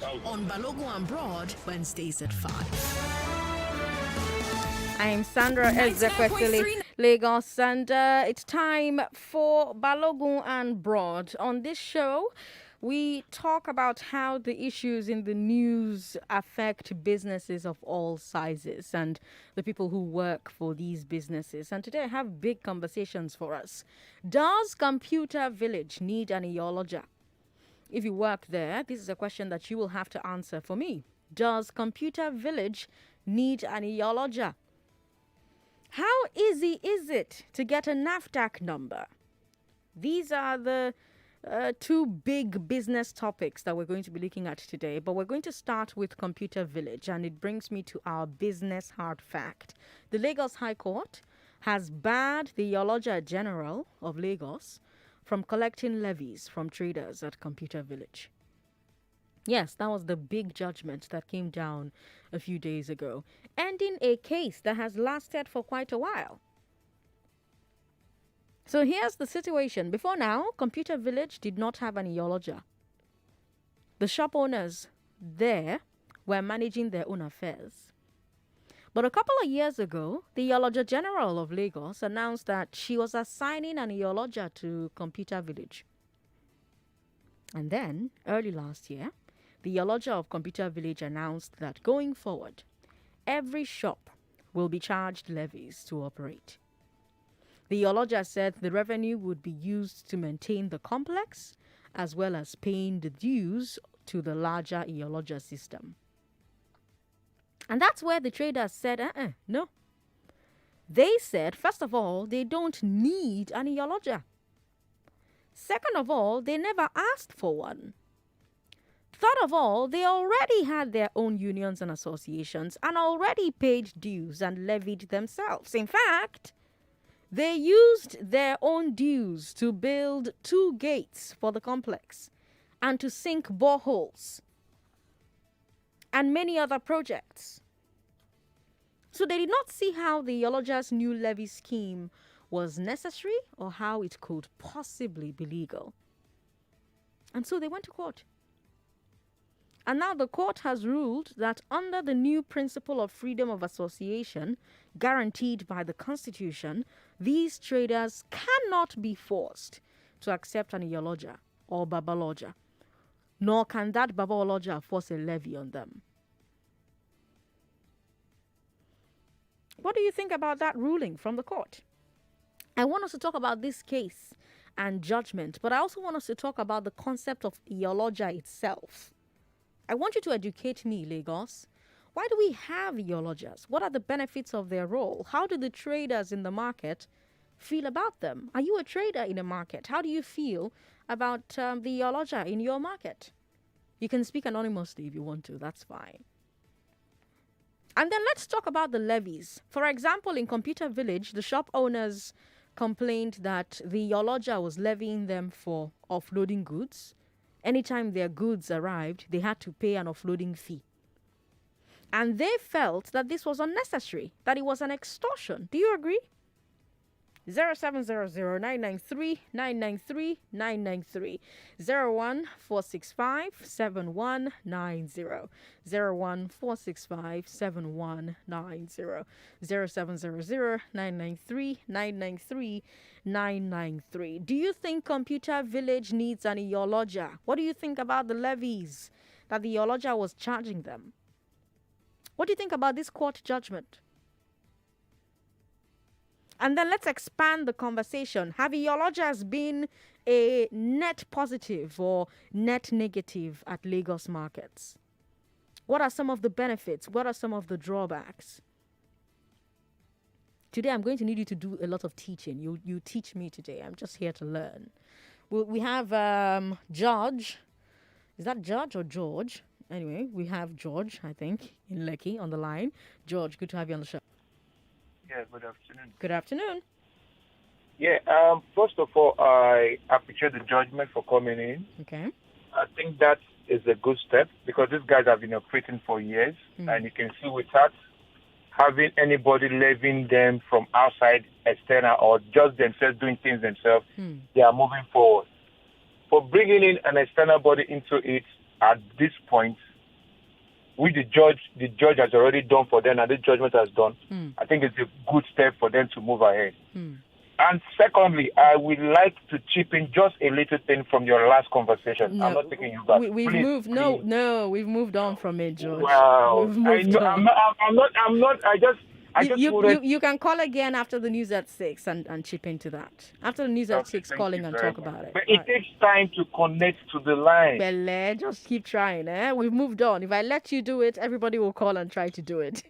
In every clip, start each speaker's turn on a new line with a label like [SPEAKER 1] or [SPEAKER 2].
[SPEAKER 1] on Balogun and Broad, Wednesdays at 5.
[SPEAKER 2] I am Sandra Ezekwesili, Lagos, and it's time for Balogun and Broad. On this show, we talk about how the issues in the news affect businesses of all sizes and the people who work for these businesses. And today I have big conversations for us. Does Computer Village need an Iyaloja? If you work there, this is a question that you will have to answer for me. Does Computer Village need an Iyaloja? How easy is it to get a NAFDAC number? These are the two big business topics that we're going to be looking at today, but we're going to start with Computer Village, and it brings me to our business hard fact. The Lagos High Court has barred the Iyaloja General of Lagos from collecting levies from traders at Computer Village. Yes, that was the big judgment that came down a few days ago, ending a case that has lasted for quite a while. So here's the situation. Before now, Computer Village did not have an Iyaloja. The shop owners there were managing their own affairs. But a couple of years ago, the Iyaloja General of Lagos announced that she was assigning an Iyaloja to Computer Village. And then, early last year, the Iyaloja of Computer Village announced that going forward, every shop will be charged levies to operate. The Iyaloja said the revenue would be used to maintain the complex as well as paying the dues to the larger Iyaloja system. And that's where the traders said, no. They said, first of all, they don't need an Iyaloja. Second of all, they never asked for one. Third of all, they already had their own unions and associations and already paid dues and levied themselves. In fact, they used their own dues to build 2 gates for the complex and to sink boreholes and many other projects. So they did not see how the Iyaloja's new levy scheme was necessary or how it could possibly be legal. And so they went to court. And now the court has ruled that under the new principle of freedom of association guaranteed by the Constitution, these traders cannot be forced to accept an Iyaloja or Babaloja, nor can that Babaloja force a levy on them. What do you think about that ruling from the court? I want us to talk about this case and judgment, but I also want us to talk about the concept of Iyaloja itself. I want you to educate me, Lagos. Why do we have Iyalojas? What are the benefits of their role? How do the traders in the market feel about them? Are you a trader in a market? How do you feel about the Iyaloja in your market? You can speak anonymously if you want to. That's fine. And then let's talk about the levies. For example, in Computer Village, the shop owners complained that the Iyaloja was levying them for offloading goods. Anytime their goods arrived, they had to pay an offloading fee. And they felt that this was unnecessary, that it was an extortion. Do you agree? 0700-993-993-993 01465-7190 01465-7190 0700-993-993-993. Do you think Computer Village needs an Iyaloja? What do you think about the levies that the Iyaloja was charging them? What do you think about this court judgment? And then let's expand the conversation. Have Iyalojas been a net positive or net negative at Lagos markets? What are some of the benefits? What are some of the drawbacks? Today, I'm going to need you to do a lot of teaching. You teach me today. I'm just here to learn. We have George. Is that George or George? Anyway, we have George, I think, in Lekki on the line. George, good to have you on the show.
[SPEAKER 3] Yeah, good afternoon.
[SPEAKER 2] Good afternoon.
[SPEAKER 3] Yeah, first of all, I appreciate the judgment for coming in.
[SPEAKER 2] Okay.
[SPEAKER 3] I think that is a good step because these guys have been operating for years, and you can see without having anybody levying them from outside, external, or just themselves doing things themselves, they are moving forward. For bringing in an external body into it at this point which the judge has already done for them, and the judgment has done, I think it's a good step for them to move ahead. And secondly, I would like to chip in just a little thing from your last conversation.
[SPEAKER 2] No,
[SPEAKER 3] I'm not taking you back.
[SPEAKER 2] We've
[SPEAKER 3] Please,
[SPEAKER 2] moved.
[SPEAKER 3] please.
[SPEAKER 2] No, we've moved on from it, George.
[SPEAKER 3] Wow.
[SPEAKER 2] We've moved on.
[SPEAKER 3] I'm not. I just wanted.
[SPEAKER 2] You can call again after the news at 6 and chip into that. After the news at 6,
[SPEAKER 3] Thank
[SPEAKER 2] calling
[SPEAKER 3] you
[SPEAKER 2] and
[SPEAKER 3] very
[SPEAKER 2] talk
[SPEAKER 3] much.
[SPEAKER 2] about it.
[SPEAKER 3] But it takes time to connect to the line.
[SPEAKER 2] Well, just keep trying. We've moved on. If I let you do it, everybody will call and try to do it.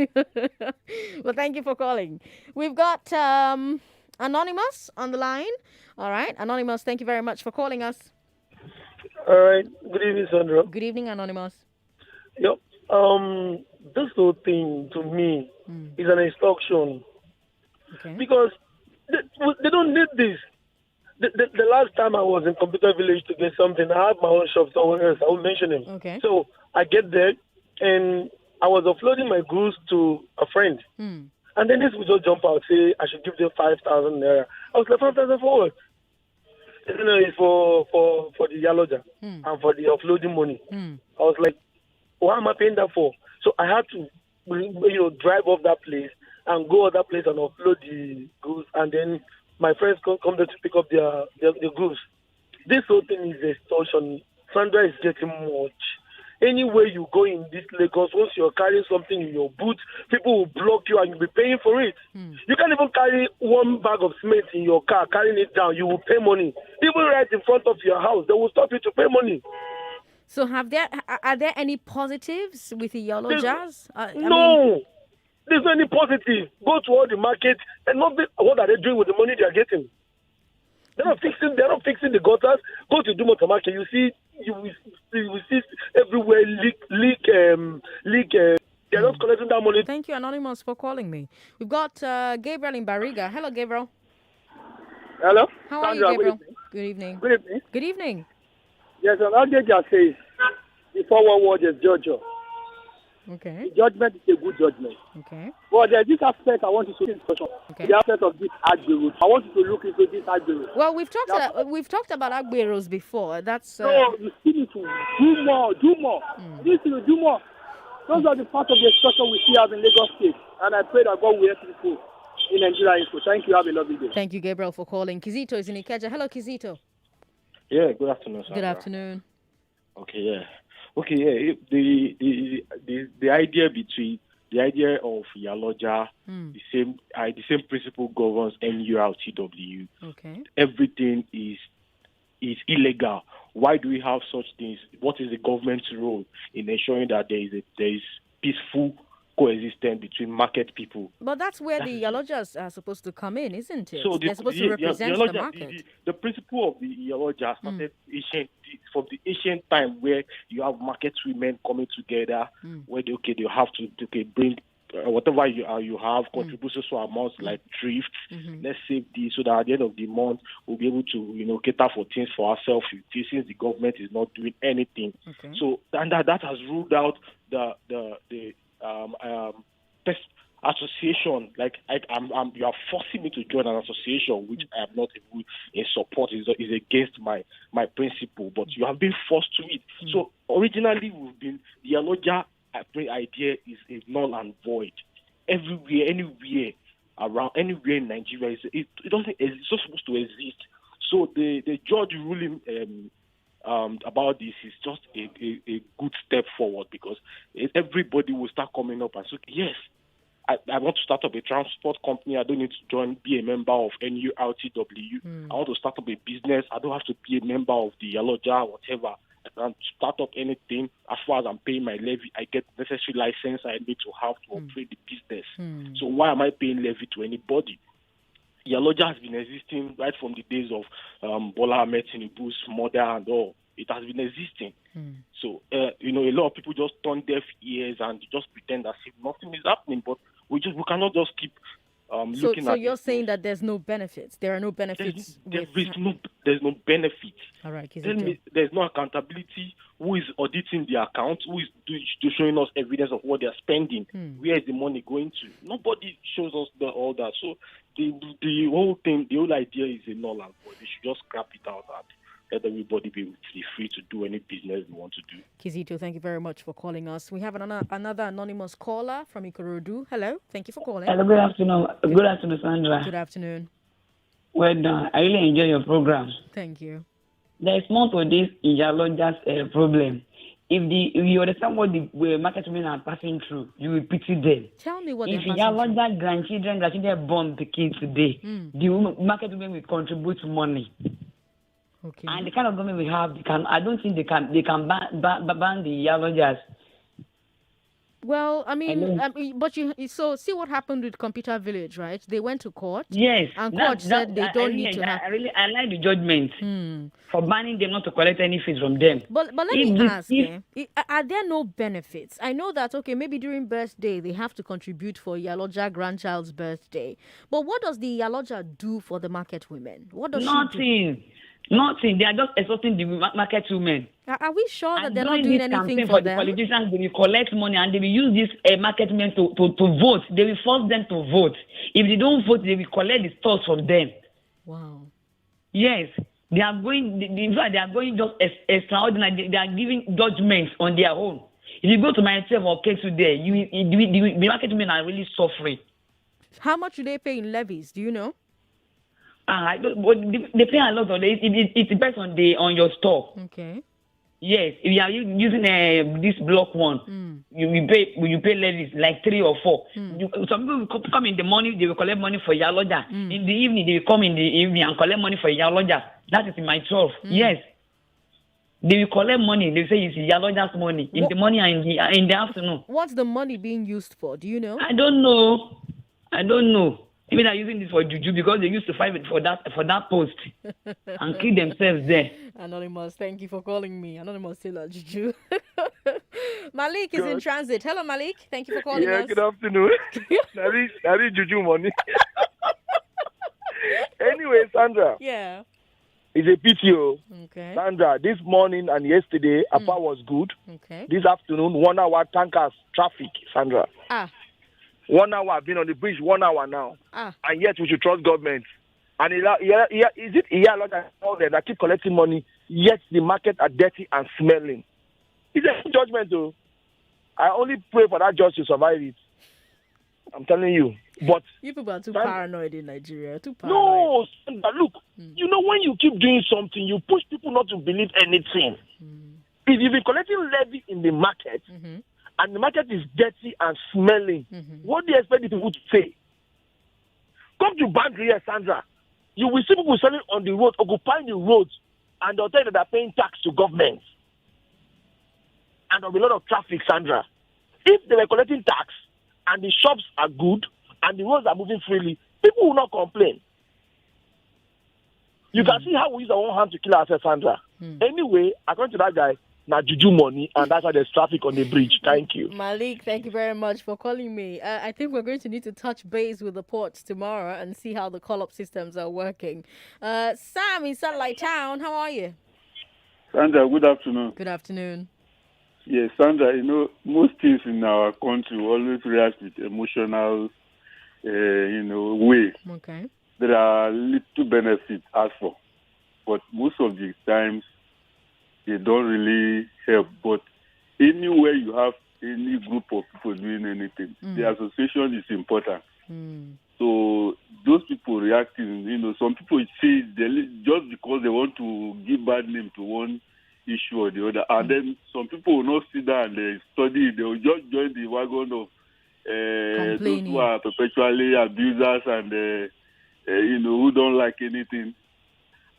[SPEAKER 2] Well, thank you for calling. We've got Anonymous on the line. All right, Anonymous, thank you very much for calling us.
[SPEAKER 4] All right. Good evening, Sandra.
[SPEAKER 2] Good evening, Anonymous.
[SPEAKER 4] Yep. This whole thing to me is an instruction
[SPEAKER 2] Okay.
[SPEAKER 4] because they don't need this. The last time I was in Computer Village to get something, I had my own shop somewhere else. I will mention him.
[SPEAKER 2] Okay.
[SPEAKER 4] So I get there and I was offloading my goods to a friend. And then this would just jump out, say I should give them 5,000 naira. I was like, 5,000 for what? You know, it's for the Iyaloja and for the offloading money. I was like, what am I paying that for? So I had to, drive off that place and go other place and offload the goods. And then my friends come there to pick up their goods. This whole thing is extortion. Sandra is getting much. Anywhere you go in this Lagos, once you're carrying something in your boot, people will block you and you'll be paying for it. You can't even carry one bag of cement in your car, carrying it down. You will pay money. Even right in front of your house, they will stop you to pay money.
[SPEAKER 2] So are there any positives with Iyalojas?
[SPEAKER 4] No. There's no any positive. Go to all the markets and what are they doing with the money they are getting? They're not fixing the gutters. Go to Dumota Market, you will see everywhere leak. They're not collecting that money.
[SPEAKER 2] Thank you, Anonymous, for calling me. We've got Gabriel in Bariga. Hello, Gabriel.
[SPEAKER 5] Hello?
[SPEAKER 2] How are you,
[SPEAKER 5] Sandra,
[SPEAKER 2] Gabriel? Good evening.
[SPEAKER 5] Good evening.
[SPEAKER 2] Good evening.
[SPEAKER 5] Yes, Iyaloja says, before one word is judgment.
[SPEAKER 2] Okay.
[SPEAKER 5] The judgment is a good judgment.
[SPEAKER 2] Okay.
[SPEAKER 5] But there's this aspect I want you to discuss.
[SPEAKER 2] Okay.
[SPEAKER 5] The aspect of this Agberos. I want you to look into this Agberos.
[SPEAKER 2] Well, we've talked about Agberos before. That's
[SPEAKER 5] No, you still need to do more. You need to do more. Those are the parts of the extortion we see out in Lagos State. And I pray that God will help people in Nigeria. So thank you. Have a lovely day.
[SPEAKER 2] Thank you, Gabriel, for calling. Kizito is in Ikeja. Hello, Kizito.
[SPEAKER 6] Yeah, good afternoon, Sandra.
[SPEAKER 2] Good afternoon.
[SPEAKER 6] Okay, yeah. The idea of Iyaloja, the same principle governs NURTW.
[SPEAKER 2] Okay.
[SPEAKER 6] Everything is illegal. Why do we have such things? What is the government's role in ensuring that there is peaceful coexistence between market people?
[SPEAKER 2] But that's where the Iyalojas are supposed to come in, isn't it?
[SPEAKER 6] So
[SPEAKER 2] they're supposed to represent the market.
[SPEAKER 6] The principle of the Iyaloja started from the ancient time, where you have market women coming together, where they have to bring whatever you have, contribute so amounts like thrift. Let's save this so that at the end of the month we'll be able to cater for things for ourselves, since the government is not doing anything.
[SPEAKER 2] Okay.
[SPEAKER 6] So and that has ruled out the association. Like you are forcing me to join an association which I am not in support. Is against my principle, but you have been forced to it. So originally the Iyaloja idea is null and void. Anywhere in Nigeria, it's not supposed to exist. So the judge ruling about this is just a good step forward, because everybody will start coming up and say, yes, I want to start up a transport company. I don't need to be a member of NURTW. I want to start up a business. I don't have to be a member of the Iyaloja or whatever. I can start up anything. As far as I'm paying my levy, I get the necessary license I need to have to operate the business. So why am I paying levy to anybody? Iyaloja has been existing right from the days of Bola Ahmed Tinubu's mother and all. It has been existing. So, a lot of people just turn deaf ears and just pretend as if nothing is happening. But we cannot just keep looking at.
[SPEAKER 2] So you're saying that there's no benefits. There are no benefits.
[SPEAKER 6] There's no benefit.
[SPEAKER 2] All right,
[SPEAKER 6] Tell me, there's no accountability. Who is auditing the accounts? Who is showing us evidence of what they're spending? Where is the money going to? Nobody shows us all that. So the whole idea is a null and void. They should just scrap it out let everybody be free to do any business they want to do.
[SPEAKER 2] Kizito, thank you very much for calling us. We have another anonymous caller from Ikorodu. Hello, thank you for calling.
[SPEAKER 7] Hello, good afternoon. Good afternoon, Sandra.
[SPEAKER 2] Good afternoon.
[SPEAKER 7] Well done. I really enjoy your program.
[SPEAKER 2] Thank you.
[SPEAKER 7] There is more to this Iyaloja's problem. If you understand what the market women are passing through, you will pity them.
[SPEAKER 2] Tell me what
[SPEAKER 7] if
[SPEAKER 2] they're passing through.
[SPEAKER 7] Iyaloja grandchildren born the kids today, the market women will contribute money.
[SPEAKER 2] Okay.
[SPEAKER 7] And the kind of government we have, I don't think they can ban the Iyalojas.
[SPEAKER 2] Well, I mean, but you so see what happened with Computer Village, right? They went to court.
[SPEAKER 7] Yes,
[SPEAKER 2] and court said they don't need to have.
[SPEAKER 7] I like the judgment for banning them not to collect any fees from them.
[SPEAKER 2] But let me ask, are there no benefits? I know that maybe during birthday they have to contribute for Iyaloja grandchild's birthday, but what does the Iyaloja do for the market women? What does she do?
[SPEAKER 7] Nothing. They are just exhausting the market women.
[SPEAKER 2] Are we sure that they're not doing anything
[SPEAKER 7] for
[SPEAKER 2] them?
[SPEAKER 7] The politicians, they will collect money and they will use this market men to vote. They will force them to vote. If they don't vote, they will collect the stores from them.
[SPEAKER 2] Wow.
[SPEAKER 7] Yes. They are going, in fact, they are going just extraordinary. They are giving judgments on their own. If you go to myself or case today, the market men are really suffering.
[SPEAKER 2] How much do they pay in levies? Do you know?
[SPEAKER 7] They pay a lot on it. It depends on your store.
[SPEAKER 2] Okay.
[SPEAKER 7] Yes, if you are using this block one, you pay levies like 3 or 4. Some people will come in the morning, they will collect money for Iyaloja. In the evening, they will come in the evening and collect money for Iyaloja. That is in my 12. Yes. They will collect money. They say it's Iyaloja's money in the morning and in the afternoon.
[SPEAKER 2] What's the money being used for? Do you know?
[SPEAKER 7] I don't know. Maybe they're using this for juju because they used to fight for that post and kill themselves there.
[SPEAKER 2] Anonymous, thank you for calling me. Anonymous Sailor Juju. Malik is in transit. Hello, Malik. Thank you for calling us.
[SPEAKER 3] Yeah, good afternoon. Nari juju money. Anyway, Sandra.
[SPEAKER 2] Yeah.
[SPEAKER 3] It's a PTO.
[SPEAKER 2] Okay.
[SPEAKER 3] Sandra, this morning and yesterday, APA was good.
[SPEAKER 2] Okay.
[SPEAKER 3] This afternoon, 1 hour tankers traffic, Sandra. 1 hour, I've been on the bridge 1 hour now. And yet we should trust government. And is it Iyaloja that keep collecting money, yet the market are dirty and smelling? It's a judgment, though. I only pray for that judge to survive it. I'm telling you. But
[SPEAKER 2] you people are too paranoid in Nigeria. Too paranoid.
[SPEAKER 3] No, Sandra, look, when you keep doing something, you push people not to believe anything. If you've been collecting levy in the market, and the market is dirty and smelling, what do you expect the people to say? Come to Bank here, Sandra. You will see people selling on the road, occupying the roads, and they'll tell you that they're paying tax to government. And there'll be a lot of traffic, Sandra. If they were collecting tax, and the shops are good, and the roads are moving freely, people will not complain. You can see how we use our own hand to kill ourselves, Sandra. Anyway, according to that guy, now juju money, and that's why there's traffic on the bridge. Thank you.
[SPEAKER 2] Malik, thank you very much for calling me. I think we're going to need to touch base with the ports tomorrow and see how the call-up systems are working. Sam in Satellite Town, how are you?
[SPEAKER 8] Sandra, good afternoon.
[SPEAKER 2] Good afternoon.
[SPEAKER 8] Yes, Sandra, most things in our country always react with emotional, way.
[SPEAKER 2] Okay.
[SPEAKER 8] There are little benefits asked for, but most of the times, they don't really help. But anywhere you have any group of people doing anything, the association is important. So those people reacting, some people say just because they want to give bad name to one issue or the other, and then some people will not sit down and they study. They will just join the wagon of those who are perpetually abusers and who don't like anything.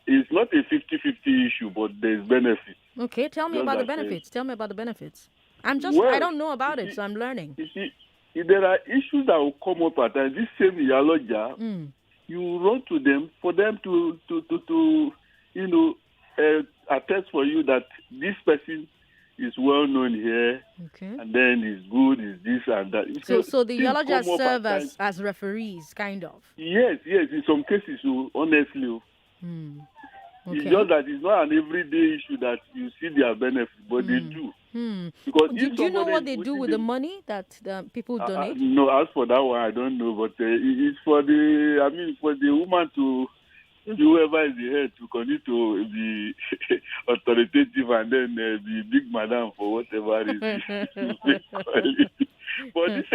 [SPEAKER 8] It's not a 50-50 issue, but there's benefit.
[SPEAKER 2] Okay, tell me about the benefits. I don't know about it, so I'm learning.
[SPEAKER 8] You see, if there are issues that will come up at times, this same Iyaloja, you run to them for them to attest for you that this person is well known here, and then is good, is this and that.
[SPEAKER 2] So the Iyaloja serve as referees, kind of?
[SPEAKER 8] Yes, in some cases, honestly. It's just that it's not an everyday issue that you see their benefit, but they do. Because
[SPEAKER 2] do you know what they do with the money that people donate?
[SPEAKER 8] No, as for that one, I don't know. But it's for the woman to whoever is the head to continue to be authoritative and then be big madam for whatever reason. But this,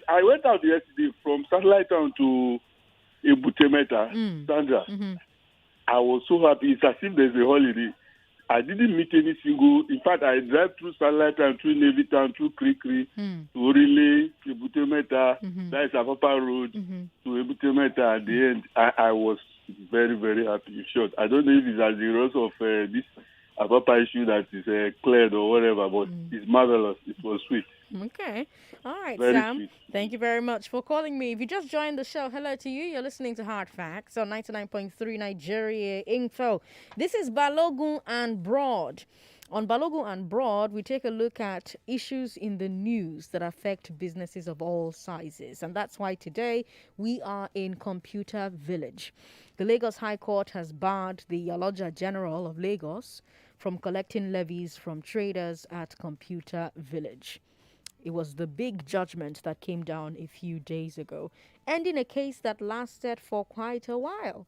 [SPEAKER 8] I went out yesterday from Satellite Town to Ibutemeta, Sandra. I was so happy. It's as if there's a holiday. I didn't meet any single. In fact, I drive through Satellite Town, through Navy Town, through Krikri, to Relay, to Ibutemeta, that is Apapa Road, to Ibutemeta. At the end, I was very, very happy. In short, I don't know if it's as a result of this Apapa issue that is cleared or whatever, but it's marvelous. It was sweet.
[SPEAKER 2] Okay. All right,
[SPEAKER 8] Very
[SPEAKER 2] Sam.
[SPEAKER 8] sweet.
[SPEAKER 2] Thank you very much for calling me. If you just joined the show, hello to you. You're listening to Hard Facts on 99.3 Nigeria Info. This is Balogun and Broad. On Balogun and Broad, we take a look at issues in the news that affect businesses of all sizes. And that's why today we are in Computer Village. The Lagos High Court has barred the Iyaloja General of Lagos from collecting levies from traders at Computer Village. It was the big judgment that came down a few days ago, ending a case that lasted for quite a while.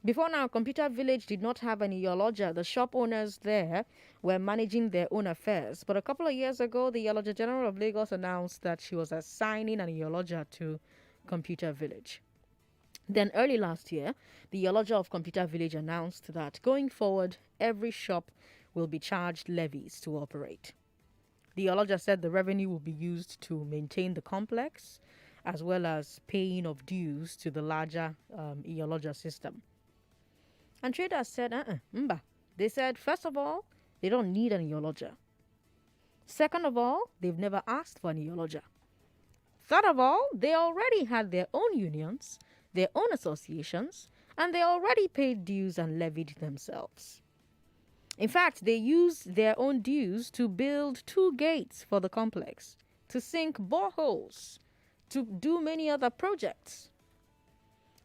[SPEAKER 2] Before now, Computer Village did not have an Iyaloja. The shop owners there were managing their own affairs. But a couple of years ago, the Iyaloja General of Lagos announced that she was assigning an Iyaloja to Computer Village. Then early last year, the Iyaloja of Computer Village announced that going forward, every shop will be charged levies to operate. The Iyaloja said the revenue will be used to maintain the complex as well as paying of dues to the larger Iyaloja system. And traders said, mba. They said, first of all, they don't need an Iyaloja. Second of all, they've never asked for an Iyaloja. Third of all, they already had their own unions, their own associations, and they already paid dues and levied themselves. In fact, they used their own dues to build 2 gates for the complex, to sink boreholes, to do many other projects.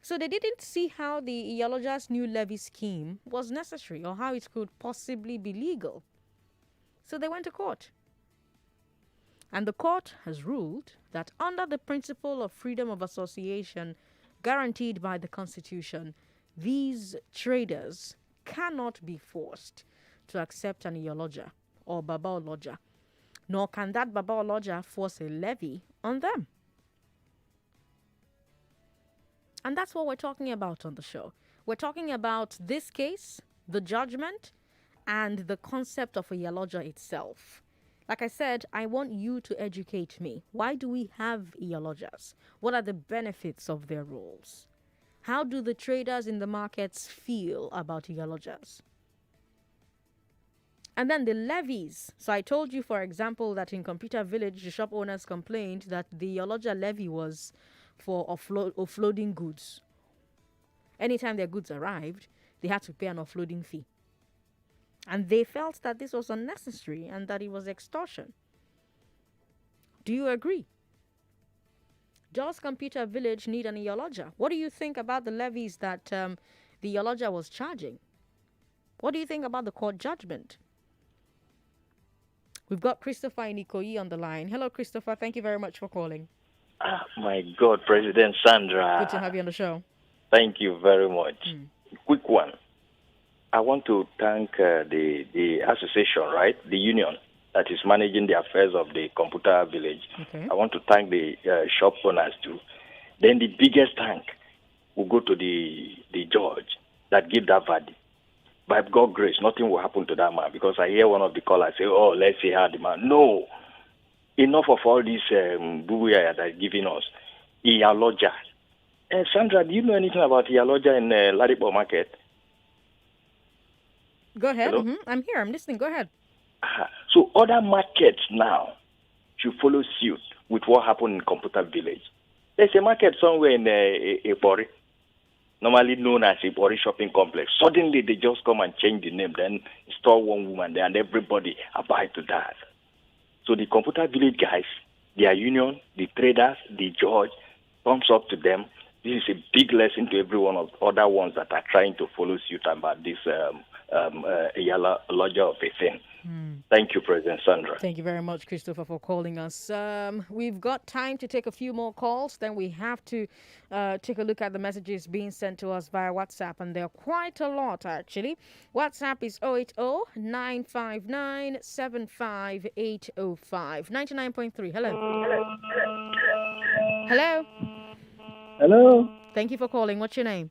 [SPEAKER 2] So they didn't see how the Iyaloja's new levy scheme was necessary or how it could possibly be legal. So they went to court. And the court has ruled that under the principle of freedom of association guaranteed by the Constitution, these traders cannot be forced to accept an Iyaloja or Babaoloja, nor can that Babaoloja force a levy on them. And that's what we're talking about on the show. We're talking about this case, the judgment, and the concept of a Iyaloja itself. Like I said, I want you to educate me. Why do we have Iyalojas? What are the benefits of their roles? How do the traders in the markets feel about Iyalojas? And then the levies. So I told you, for example, that in Computer Village, the shop owners complained that the Iyaloja levy was for offloading goods. Anytime their goods arrived, they had to pay an offloading fee. And they felt that this was unnecessary and that it was extortion. Do you agree? Does Computer Village need an Iyaloja? What do you think about the levies that the Iyaloja was charging? What do you think about the court judgment? We've got Christopher in Ikoyi on the line. Hello, Christopher. Thank you very much for calling.
[SPEAKER 9] My God, President Sandra.
[SPEAKER 2] Good to have you on the show.
[SPEAKER 9] Thank you very much. Quick one. I want to thank the association, right? The union that is managing the affairs of the Computer Village.
[SPEAKER 2] Okay.
[SPEAKER 9] I want to thank the shop owners too. Then the biggest thank will go to the judge that gave that verdict. By God's grace, nothing will happen to that man, because I hear one of the callers say, oh, let's see how the man. No. Enough of all this booyah that's giving us. Iyaloja. Sandra, do you know anything about Iyaloja in Ladipo Market?
[SPEAKER 2] Go ahead. I'm here. I'm listening. Go ahead.
[SPEAKER 9] So other markets now should follow suit with what happened in Computer Village. There's a market somewhere in Ipori, normally known as Ipori Shopping Complex. Suddenly they just come and change the name, then install one woman there, and everybody abide to that. So the Computer Village guys, their union, the traders, the judge, thumbs up to them. This is a big lesson to every one of the other ones that are trying to follow suit about this Iyaloja of a thing. Thank you, President Sandra.
[SPEAKER 2] Thank you very much, Christopher, for calling us. We've got time to take a few more calls. Then we have to take a look at the messages being sent to us via WhatsApp, and there are quite a lot, actually. WhatsApp is 080-959-75805. 99.3. Hello. Hello.
[SPEAKER 10] Hello.
[SPEAKER 2] Thank you for calling. What's your name?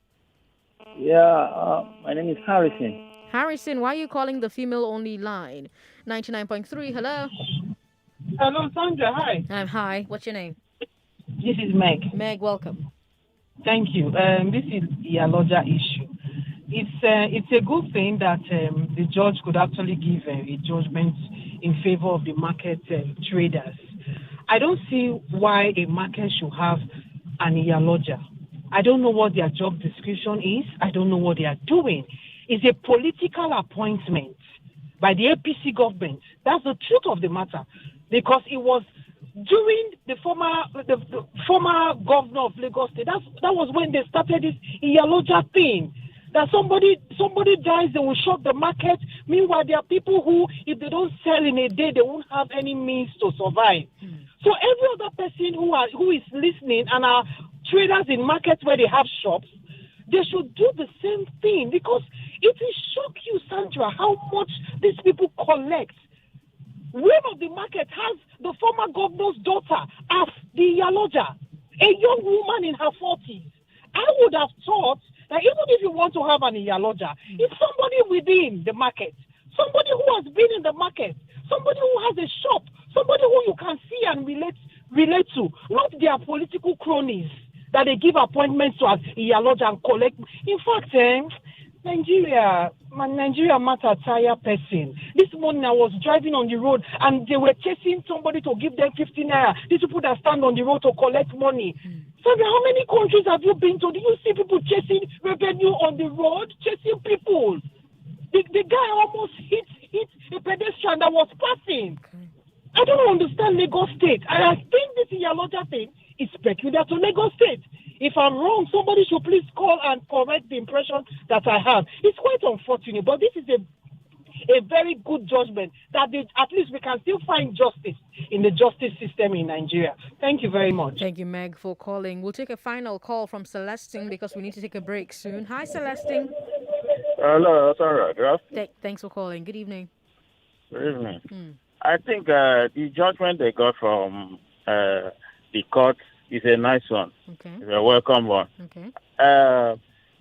[SPEAKER 10] Yeah, my name is Harrison.
[SPEAKER 2] Harrison, why are you calling the female-only line? 99.3. Hello.
[SPEAKER 11] Hello, Sandra. Hi.
[SPEAKER 2] Hi. What's your name?
[SPEAKER 11] This is Meg.
[SPEAKER 2] Meg, welcome.
[SPEAKER 11] Thank you. This is Iyaloja issue. It's a good thing that the judge could actually give a judgment in favor of the market traders. I don't see why a market should have an Iyaloja. I don't know what their job description is. I don't know what they are doing. It's a political appointment by the APC government. That's the truth of the matter. Because it was during the former governor of Lagos State. That was when they started this Iyaloja thing. That somebody dies, they will shock the market. Meanwhile, there are people who, if they don't sell in a day, they won't have any means to survive. So every other person who is listening and are traders in markets where they have shops, they should do the same thing, because it will shock you, Sandra, how much these people collect. Where of the market has the former governor's daughter as the Iyaloja, a young woman in her 40s. I would have thought that even if you want to have an Iyaloja, it's somebody within the market, somebody who has been in the market, somebody who has a shop, somebody who you can see and relate to, not their political cronies that they give appointments to as Iyaloja and collect. In fact, Nigeria matter tire person. This morning I was driving on the road and they were chasing somebody to give them 15 naira. These people that stand on the road to collect money. Sandra, how many countries have you been to? Do you see people chasing revenue on the road? Chasing people. The guy almost hit a pedestrian that was passing. I don't understand Lagos State. I think this Iyaloja thing is peculiar to Lagos State. If I'm wrong, somebody should please call and correct the impression that I have. It's quite unfortunate, but this is a very good judgment that at least we can still find justice in the justice system in Nigeria. Thank you very much.
[SPEAKER 2] Thank you, Meg, for calling. We'll take a final call from Celestine because we need to take a break soon. Hi, Celestine.
[SPEAKER 12] Hello, Sarah.
[SPEAKER 2] Thanks for calling. Good evening.
[SPEAKER 12] Good evening. I think the judgment they got from the court is a nice one.
[SPEAKER 2] Okay.
[SPEAKER 12] It's a welcome one.
[SPEAKER 2] Okay.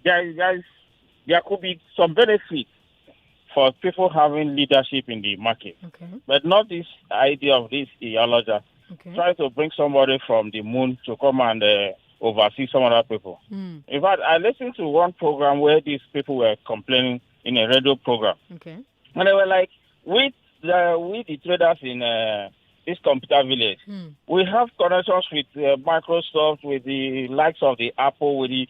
[SPEAKER 12] There could be some benefit for people having leadership in the market.
[SPEAKER 2] Okay.
[SPEAKER 12] But not this idea of this Iyaloja.
[SPEAKER 2] Okay.
[SPEAKER 12] Try to bring somebody from the moon to come and oversee some other people. In fact, I listened to one program where these people were complaining in a radio program.
[SPEAKER 2] Okay.
[SPEAKER 12] And they were like, with the traders in this computer village, we have connections with Microsoft, with the likes of the Apple, with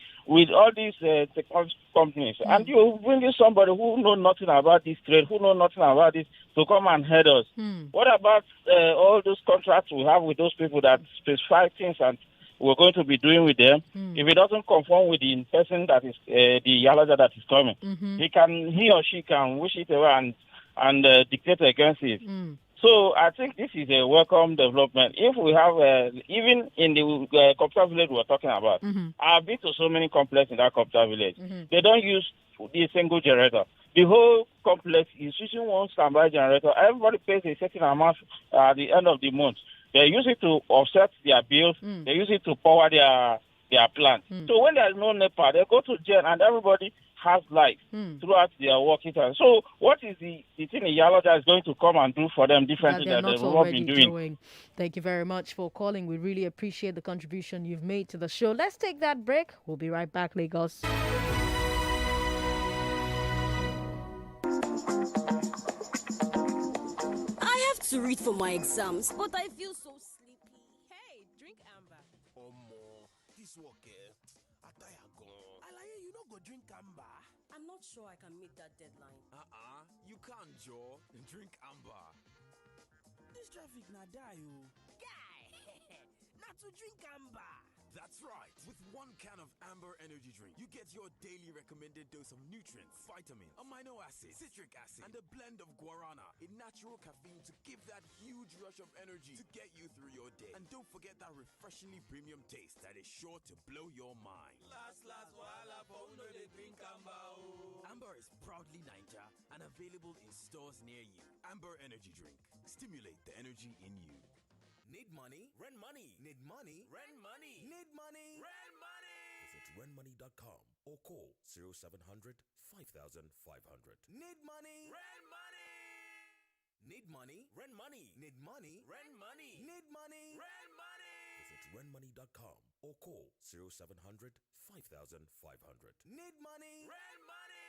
[SPEAKER 12] all these technology companies. And you bring in somebody who knows nothing about this trade, who knows nothing about this, to come and head us. What about all those contracts we have with those people that specify things and we're going to be doing with them? If it doesn't conform with the person that is the Iyaloja that is coming, he or she can wish it away and dictate against it. So I think this is a welcome development. If we have, even in the computer village we're talking about, I've been to so many complexes in that computer village. They don't use the single generator. The whole complex is using one standby generator. Everybody pays a certain amount at the end of the month. They use it to offset their bills. They use it to power their plant. So when there's no NEPA, they go to jail and everybody has life throughout their working time. So what is the thing Iyaloja is going to come and do for them differently than they've not been doing?
[SPEAKER 2] Thank you very much for calling. We really appreciate the contribution you've made to the show. Let's take that break. We'll be right back, Lagos.
[SPEAKER 13] I have to read for my exams, but I feel so sleepy.
[SPEAKER 14] Hey, drink Amber.
[SPEAKER 15] Omo, this work, I tire gone. Alaye, you no go drink Amber.
[SPEAKER 13] I'm not sure I can meet that deadline.
[SPEAKER 15] You can't, Joe. Drink Amber. This traffic na die, oh.
[SPEAKER 14] Guy, now
[SPEAKER 15] to drink amber.
[SPEAKER 16] That's right. With 1 can of Amber energy drink, you get your daily recommended dose of nutrients, vitamins, amino acids, citric acid, and a blend of guarana, a natural caffeine to give that huge rush of energy to get you through your day. And don't forget that refreshingly premium taste that is sure to blow your mind.
[SPEAKER 15] Last, wahala for who no dey drink amber o.
[SPEAKER 16] Amber is proudly Niger and available in stores near you. Amber energy drink. Stimulate the energy in you.
[SPEAKER 15] Need money? Rent money. Need money? Rent money. Need money? Rent money.
[SPEAKER 17] Visit rentmoney.com or call 0700 5500.
[SPEAKER 15] Need money? Rent money. Need money? Rent money. Need money? Rent money. Need money? Rent money.
[SPEAKER 17] Visit rentmoney.com or call 0700 5500.
[SPEAKER 15] Need money? Rent money.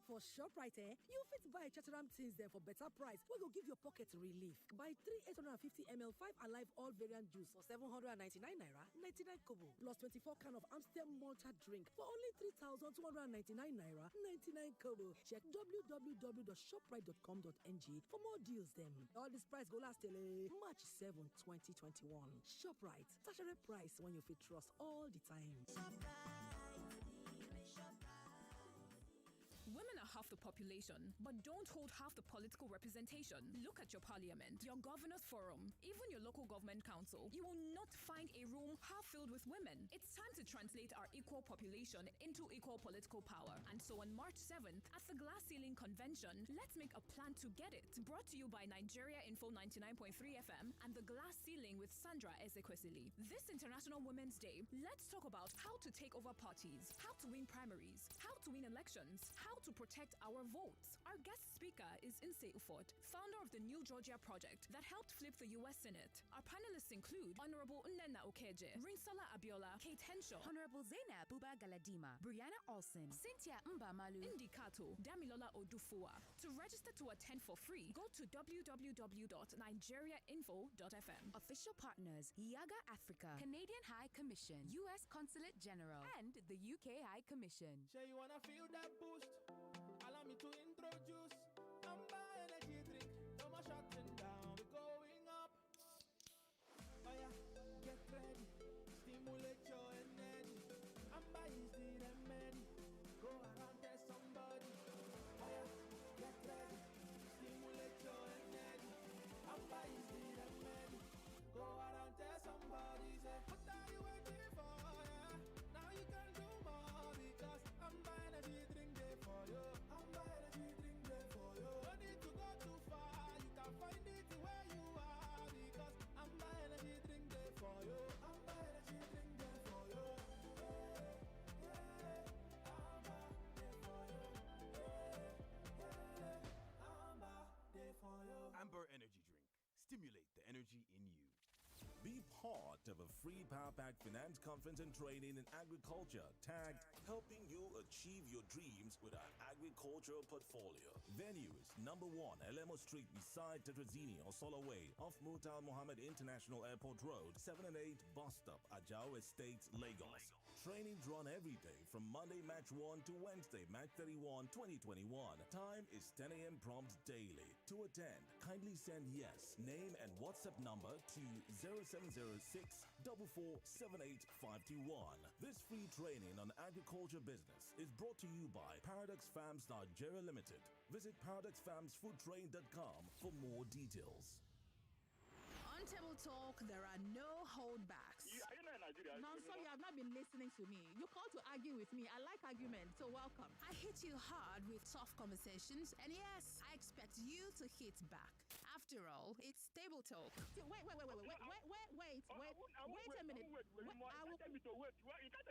[SPEAKER 18] For ShopRite, you fit buy Chatteram things there for better price. We go give your pocket relief. Buy 3 850ml 5 Alive all variant juice for 799 naira 99 kobo plus 24 can of Amstel Malta drink for only 3,299 naira 99 kobo. Check www.shoprite.com.ng for more deals. Them all this price go last till March 7, 2021. ShopRite, statutory price when you fit trust all the time.
[SPEAKER 19] Women are half the population, but don't hold half the political representation. Look at your parliament, your governor's forum, even your local government council. You will not find a room half filled with women. It's time to translate our equal population into equal political power. And so on March 7th, at the Glass Ceiling Convention, let's make a plan to get it. Brought to you by Nigeria Info 99.3 FM and the Glass Ceiling with Sandra Ezekwesili. This International Women's Day, let's talk about how to take over parties, how to win primaries, how to win elections, how to protect our votes. Our guest speaker is Inse Ufot, founder of the New Georgia Project that helped flip the U.S. Senate. Our panelists include Honorable Nnenna Okeje, Rinsola Abiola, Kate Henshaw,
[SPEAKER 20] Honorable Zainab Buba Galadima, Brianna Olsen, Cynthia Mbamalu,
[SPEAKER 19] Indi Kato, Damilola Odufua. To register to attend for free, go to www.nigeriainfo.fm.
[SPEAKER 20] Official partners: Yaga Africa, Canadian High Commission, U.S. Consulate General, and the UK High Commission.
[SPEAKER 21] Sure, you wanna feel that boost? Allow me to introduce Amber Energy Drink. No more shutting down, we're going up. Oh yeah, get ready, stimulate your energy. Amber is the remedy. Go around, tell somebody. Oh yeah, get ready, stimulate your energy. Amber is the remedy. Go around, tell somebody. Say, what are you waiting for? Yeah, now you can do more because Amber Energy Drink there for you. Amber Energy Drink there for you. No need to go too far. You can find it where you are because Amber Energy Drink there for you. Amber Energy Drink there for you. Amber there for you. Amber there for you.
[SPEAKER 16] Amber energy drink. Stimulate the energy in you.
[SPEAKER 17] Be part of a free Power Pack Finance Conference and Training in Agriculture, tagged Helping You Achieve Your Dreams with our Agricultural Portfolio. Venue is number 1, Elemo Street beside Tetrazini or Soloway off Murtal Mohammed International Airport Road, 7 and 8 Bus Stop, Ajao Estates, Lagos. Trainings run every day from Monday Match 1 to Wednesday Match 31, 2021. Time is 10 a.m. prompt daily. To attend, kindly send yes, name and WhatsApp number to 0706 4478521. This free training on agriculture business is brought to you by Paradox Farms Nigeria Limited. Visit paradoxfarmsfoodtrain.com for more details.
[SPEAKER 1] On Table Talk, there are no holdbacks.
[SPEAKER 22] Are you not in Nigeria?
[SPEAKER 23] No, I'm sorry, you have not been listening to me. You called to argue with me. I like argument, so welcome.
[SPEAKER 1] I hit you hard with tough conversations, and yes, I expect you to hit back. After all, it's Table Talk.
[SPEAKER 23] Wait a minute.
[SPEAKER 22] You can't tell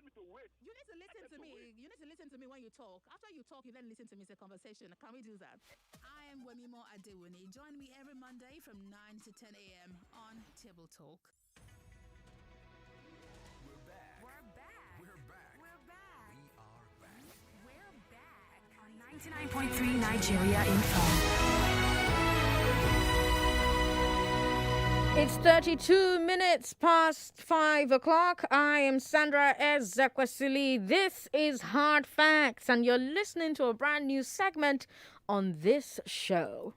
[SPEAKER 22] me to wait.
[SPEAKER 23] You need to listen to me. You need to listen to me when you talk. After you talk, you then listen to me. It's a conversation. Can we do that?
[SPEAKER 1] I am Wemimo Adewuni. Join me every Monday from 9 to 10 a.m. on Table Talk.
[SPEAKER 15] We're back.
[SPEAKER 1] We're back.
[SPEAKER 15] We're back.
[SPEAKER 1] We're back.
[SPEAKER 15] We are back.
[SPEAKER 1] We're back on 99.3 Nigeria Info.
[SPEAKER 2] It's 32 minutes past 5 o'clock. I am Sandra Ezekwesili. This is Hard Facts, and you're listening to a brand new segment on this show.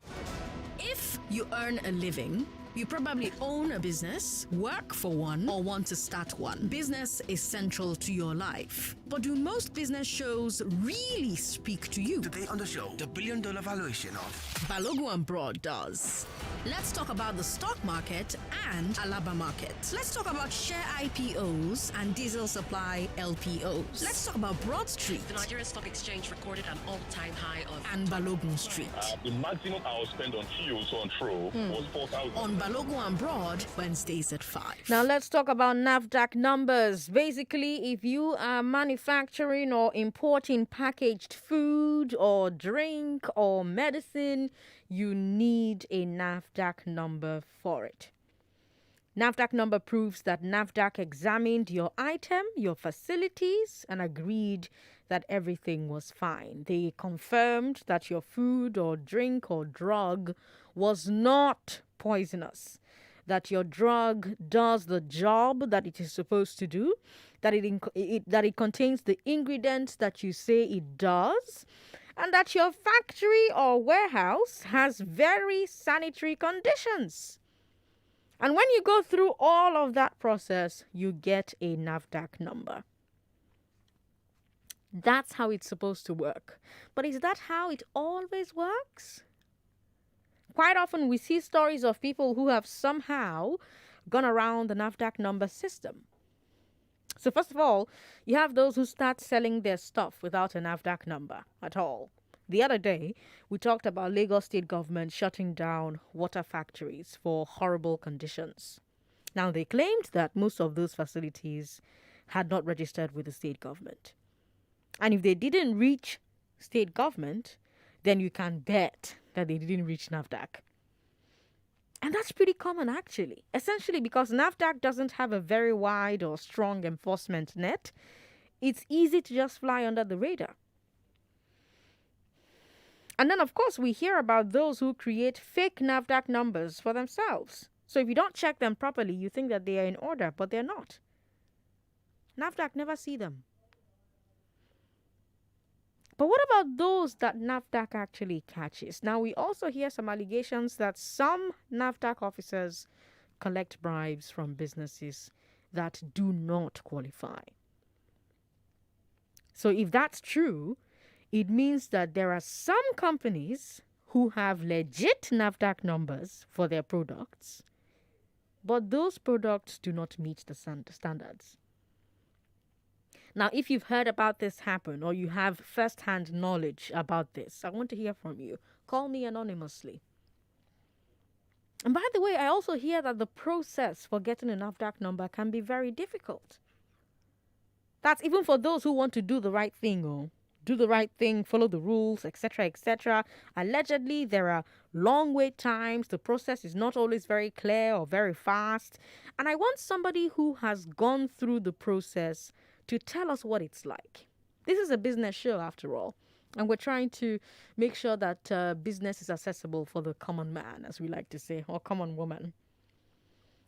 [SPEAKER 1] If you earn a living, you probably own a business, work for one, or want to start one. Business is central to your life. But do most business shows really speak to you?
[SPEAKER 15] Today on the show, the $1 billion valuation of
[SPEAKER 1] Balogun and Broad does. Let's talk about the stock market and Alaba market. Let's talk about share IPOs and diesel supply LPOs. Let's talk about Broad Street.
[SPEAKER 4] The Nigerian Stock Exchange recorded an all-time high of...
[SPEAKER 1] And Balogun Street.
[SPEAKER 5] The maximum I will spend on fuel to and fro was 4,000.
[SPEAKER 1] On Balogun and Broad, Wednesdays at 5.
[SPEAKER 2] Now let's talk about NAFDAC numbers. Basically, if you are manufacturing or importing packaged food or drink or medicine, you need a NAFDAC number for it. NAFDAC number proves that NAFDAC examined your item, your facilities, and agreed that everything was fine. They confirmed that your food or drink or drug was not poisonous, that your drug does the job that it is supposed to do, that it contains the ingredients that you say it does, and that your factory or warehouse has very sanitary conditions. And when you go through all of that process, you get a NAFDAC number. That's how it's supposed to work. But is that how it always works? Quite often we see stories of people who have somehow gone around the NAFDAC number system. So first of all, you have those who start selling their stuff without a NAFDAC number at all. The other day, we talked about Lagos state government shutting down water factories for horrible conditions. Now, they claimed that most of those facilities had not registered with the state government. And if they didn't reach state government, then you can bet that they didn't reach NAFDAC. And that's pretty common, actually. Essentially, because NAFDAC doesn't have a very wide or strong enforcement net, it's easy to just fly under the radar. And then, of course, we hear about those who create fake NAFDAC numbers for themselves. So if you don't check them properly, you think that they are in order, but they're not. NAFDAC never see them. But what about those that NAFDAC actually catches? Now, we also hear some allegations that some NAFDAC officers collect bribes from businesses that do not qualify. So if that's true, it means that there are some companies who have legit NAFDAC numbers for their products, but those products do not meet the standards. Now, if you've heard about this happen or you have first-hand knowledge about this, I want to hear from you. Call me anonymously. And by the way, I also hear that the process for getting a NAFDAC number can be very difficult. That's even for those who want to do the right thing, follow the rules, etc., etc. Allegedly, there are long wait times. The process is not always very clear or very fast. And I want somebody who has gone through the process to tell us what it's like. This is a business show, after all, and we're trying to make sure that business is accessible for the common man, as we like to say, or common woman.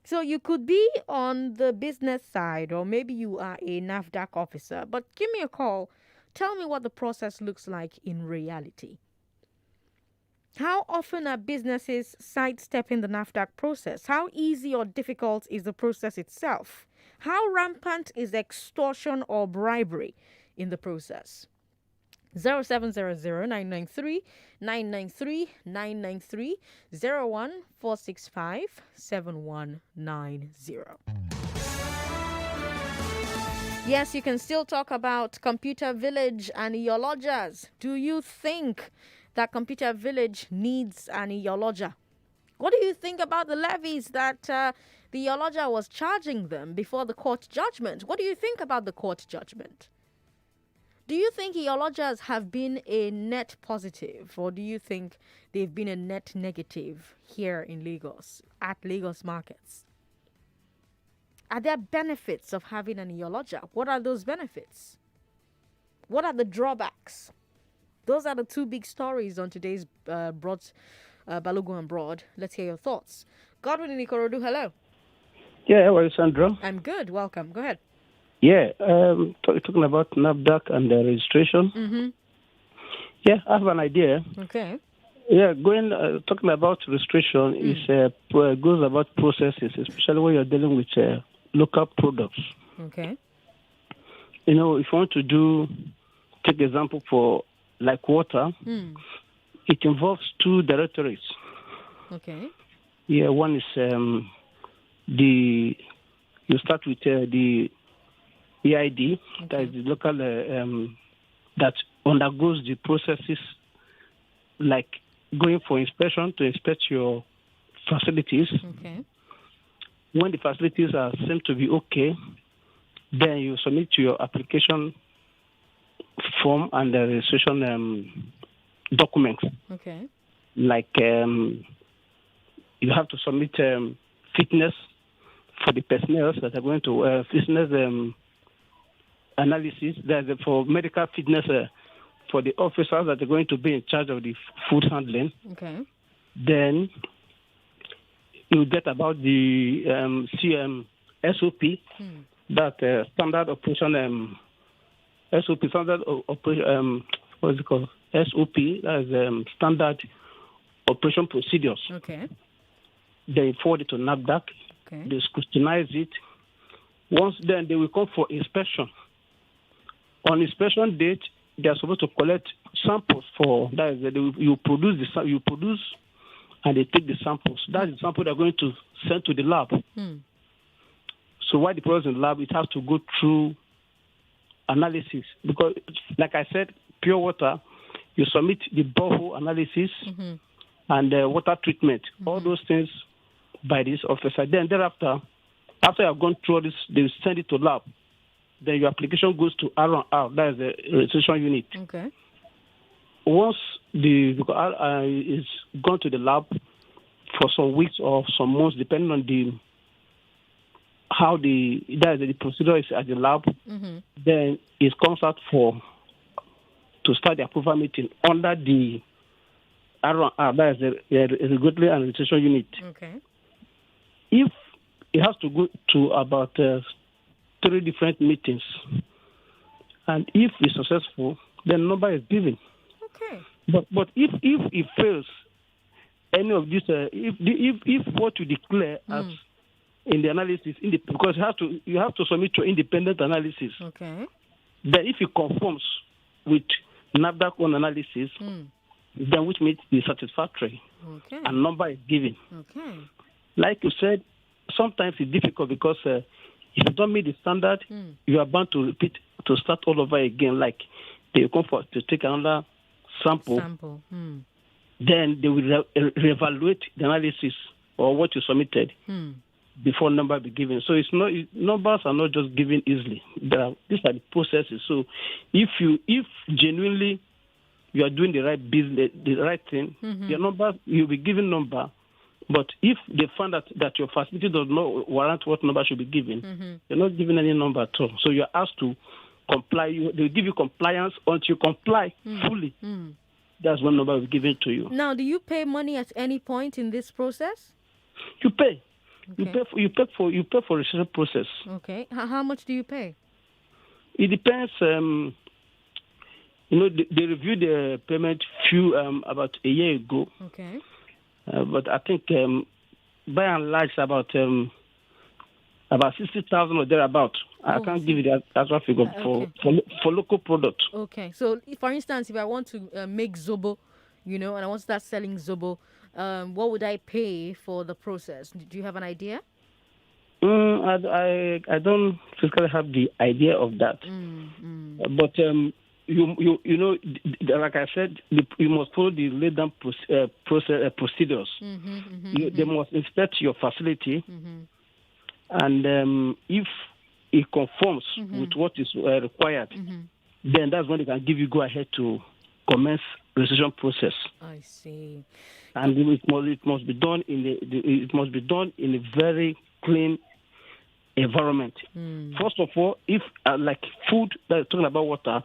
[SPEAKER 2] So you could be on the business side, or maybe you are a NAFDAC officer, but give me a call. Tell me what the process looks like in reality. How often are businesses sidestepping the NAFDAC process? How easy or difficult is the process itself? How rampant is extortion or bribery in the process? 0700-993-993-993 01465-7190. Yes, you can still talk about Computer Village and Iyalojas. Do you think that Computer Village needs an Iyaloja? What do you think about the levies that the Iyaloja was charging them before the court judgment? What do you think about the court judgment? Do you think Iyalojas have been a net positive, or do you think they've been a net negative here in Lagos, at Lagos markets? Are there benefits of having an Iyaloja? What are those benefits? What are the drawbacks? Those are the two big stories on today's Balogun and Broad. Let's hear your thoughts. Godwin in Ikorodu, hello.
[SPEAKER 6] Yeah, how are you, Sandra?
[SPEAKER 2] I'm good. Welcome. Go ahead.
[SPEAKER 6] Yeah, talking about NAFDAC and the registration.
[SPEAKER 2] Mm-hmm.
[SPEAKER 6] Yeah, I have an idea.
[SPEAKER 2] Okay.
[SPEAKER 6] Yeah, talking about restriction goes about processes, especially when you're dealing with local products.
[SPEAKER 2] Okay.
[SPEAKER 6] If you want to take example for like water, it involves two directorates.
[SPEAKER 2] Okay.
[SPEAKER 6] Yeah, one is you start with the EID, that is the local that undergoes the processes like going for inspection to inspect your facilities.
[SPEAKER 2] Okay.
[SPEAKER 6] When the facilities seem to be okay, then you submit your application form and the registration documents.
[SPEAKER 2] Okay.
[SPEAKER 6] Like you have to submit fitness for the personnel that are going to fitness analysis. That's for medical fitness for the officers that are going to be in charge of the food handling.
[SPEAKER 2] Okay.
[SPEAKER 6] Then you get about the SOP, that standard operation SOP, standard operation. What's it called? SOP, that is standard operation procedures.
[SPEAKER 2] Okay.
[SPEAKER 6] They forward it to NAFDAC.
[SPEAKER 2] Okay.
[SPEAKER 6] They scrutinize it. Once then, they will come for inspection. On inspection date, they are supposed to collect samples for that. You produce, and they take the samples. That's the sample they're going to send to the lab. So while the product in the lab, it has to go through analysis because, like I said, pure water, you submit the borehole analysis and water treatment. All those things by this officer. Then thereafter, after you have gone through all this, they send it to lab. Then your application goes to R&R, that is the registration unit.
[SPEAKER 2] Okay.
[SPEAKER 6] Once the is gone to the lab for some weeks or some months, depending on how the procedure is at the lab, then it comes out to start the approval meeting under the R&R, that is the regulatory and registration unit.
[SPEAKER 2] Okay.
[SPEAKER 6] If it has to go to about 3 different meetings, and if it's successful, then number is given.
[SPEAKER 2] Okay.
[SPEAKER 6] But if it fails, any of this, if what you declare as in the analysis, because you have to submit your independent analysis.
[SPEAKER 2] Okay.
[SPEAKER 6] Then if it conforms with NAFDAC own analysis, then which means it's satisfactory.
[SPEAKER 2] Okay.
[SPEAKER 6] And number is given.
[SPEAKER 2] Okay.
[SPEAKER 6] Like you said, sometimes it's difficult because if you don't meet the standard, you are bound to repeat, to start all over again. Like they come to take another sample. Then they will reevaluate the analysis or what you submitted before number be given. So numbers are not just given easily. These are the processes. So if genuinely you are doing the right business, the right thing, your number, you'll be given number. But if they find that your facility does not warrant what number should be given, you're not given any number at all. So you're asked to comply. They'll give you compliance until you comply fully. That's when number will be given to you.
[SPEAKER 2] Now, do you pay money at any point in this process?
[SPEAKER 6] You pay.
[SPEAKER 2] Okay.
[SPEAKER 6] You pay for the registration process.
[SPEAKER 2] Okay. How much do you pay?
[SPEAKER 6] It depends. They reviewed the payment about a year ago.
[SPEAKER 2] Okay.
[SPEAKER 6] But I think by and large about 60,000 or thereabout. I can't give you that actual figure for local products.
[SPEAKER 2] Okay. So, for instance, if I want to make zobo, and I want to start selling zobo, what would I pay for the process? Do you have an idea?
[SPEAKER 6] I don't physically have the idea of that. But like I said, you must follow the laid down procedures. They must inspect your facility, and if it conforms with what is required, then that's when they can give you go ahead to commence registration process.
[SPEAKER 2] I see.
[SPEAKER 6] And it must be done in a very clean environment. First of all, if like food that is talking about water,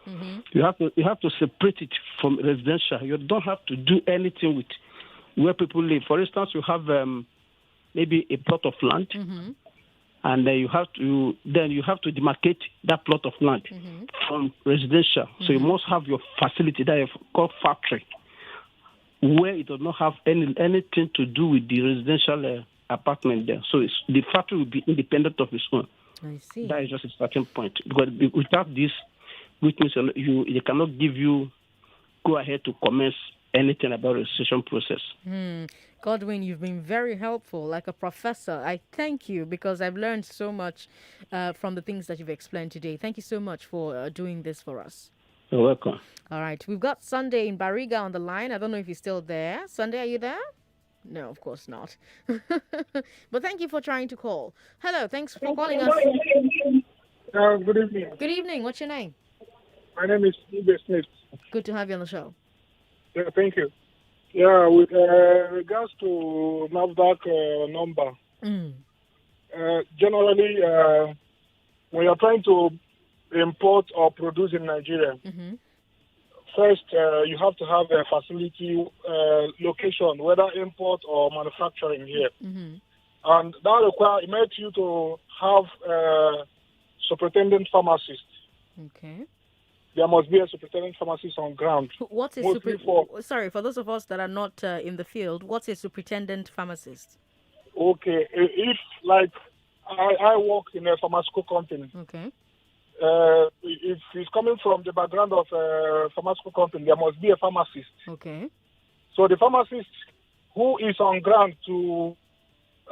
[SPEAKER 6] you have to separate it from residential. You don't have to do anything with where people live. For instance, you have maybe a plot of land, and then you have to demarcate that plot of land from residential. So you must have your facility that is called factory, where it does not have anything to do with the residential apartment there. So the factory will be independent of its own.
[SPEAKER 2] I see.
[SPEAKER 6] That is just a starting point. Because without this, which means they cannot give you go ahead to commence anything about the registration process.
[SPEAKER 2] Godwin, you've been very helpful, like a professor. I thank you because I've learned so much from the things that you've explained today. Thank you so much for doing this for us.
[SPEAKER 6] You're welcome.
[SPEAKER 2] All right. We've got Sunday in Bariga on the line. I don't know if he's still there. Sunday, are you there? No, of course not. But thank you for trying to call. Hello. Thanks for calling us.
[SPEAKER 3] Good evening.
[SPEAKER 2] Good evening. What's your name?
[SPEAKER 3] My name is Ibe Smith.
[SPEAKER 2] Good to have you on the show.
[SPEAKER 3] Yeah, thank you. Yeah, with regards to NAFDAC number, generally, when you're trying to import or produce in Nigeria, first you have to have a facility location, whether import or manufacturing here. And that makes you to have superintendent pharmacist.
[SPEAKER 2] Okay.
[SPEAKER 3] There must be a superintendent pharmacist on ground.
[SPEAKER 2] What's a Sorry, for those of us that are not in the field, what's a superintendent pharmacist?
[SPEAKER 3] Okay, if like I work in a pharmaceutical company.
[SPEAKER 2] Okay.
[SPEAKER 3] If it's coming from the background of a pharmaceutical company, there must be a pharmacist.
[SPEAKER 2] Okay.
[SPEAKER 3] So the pharmacist who is on ground to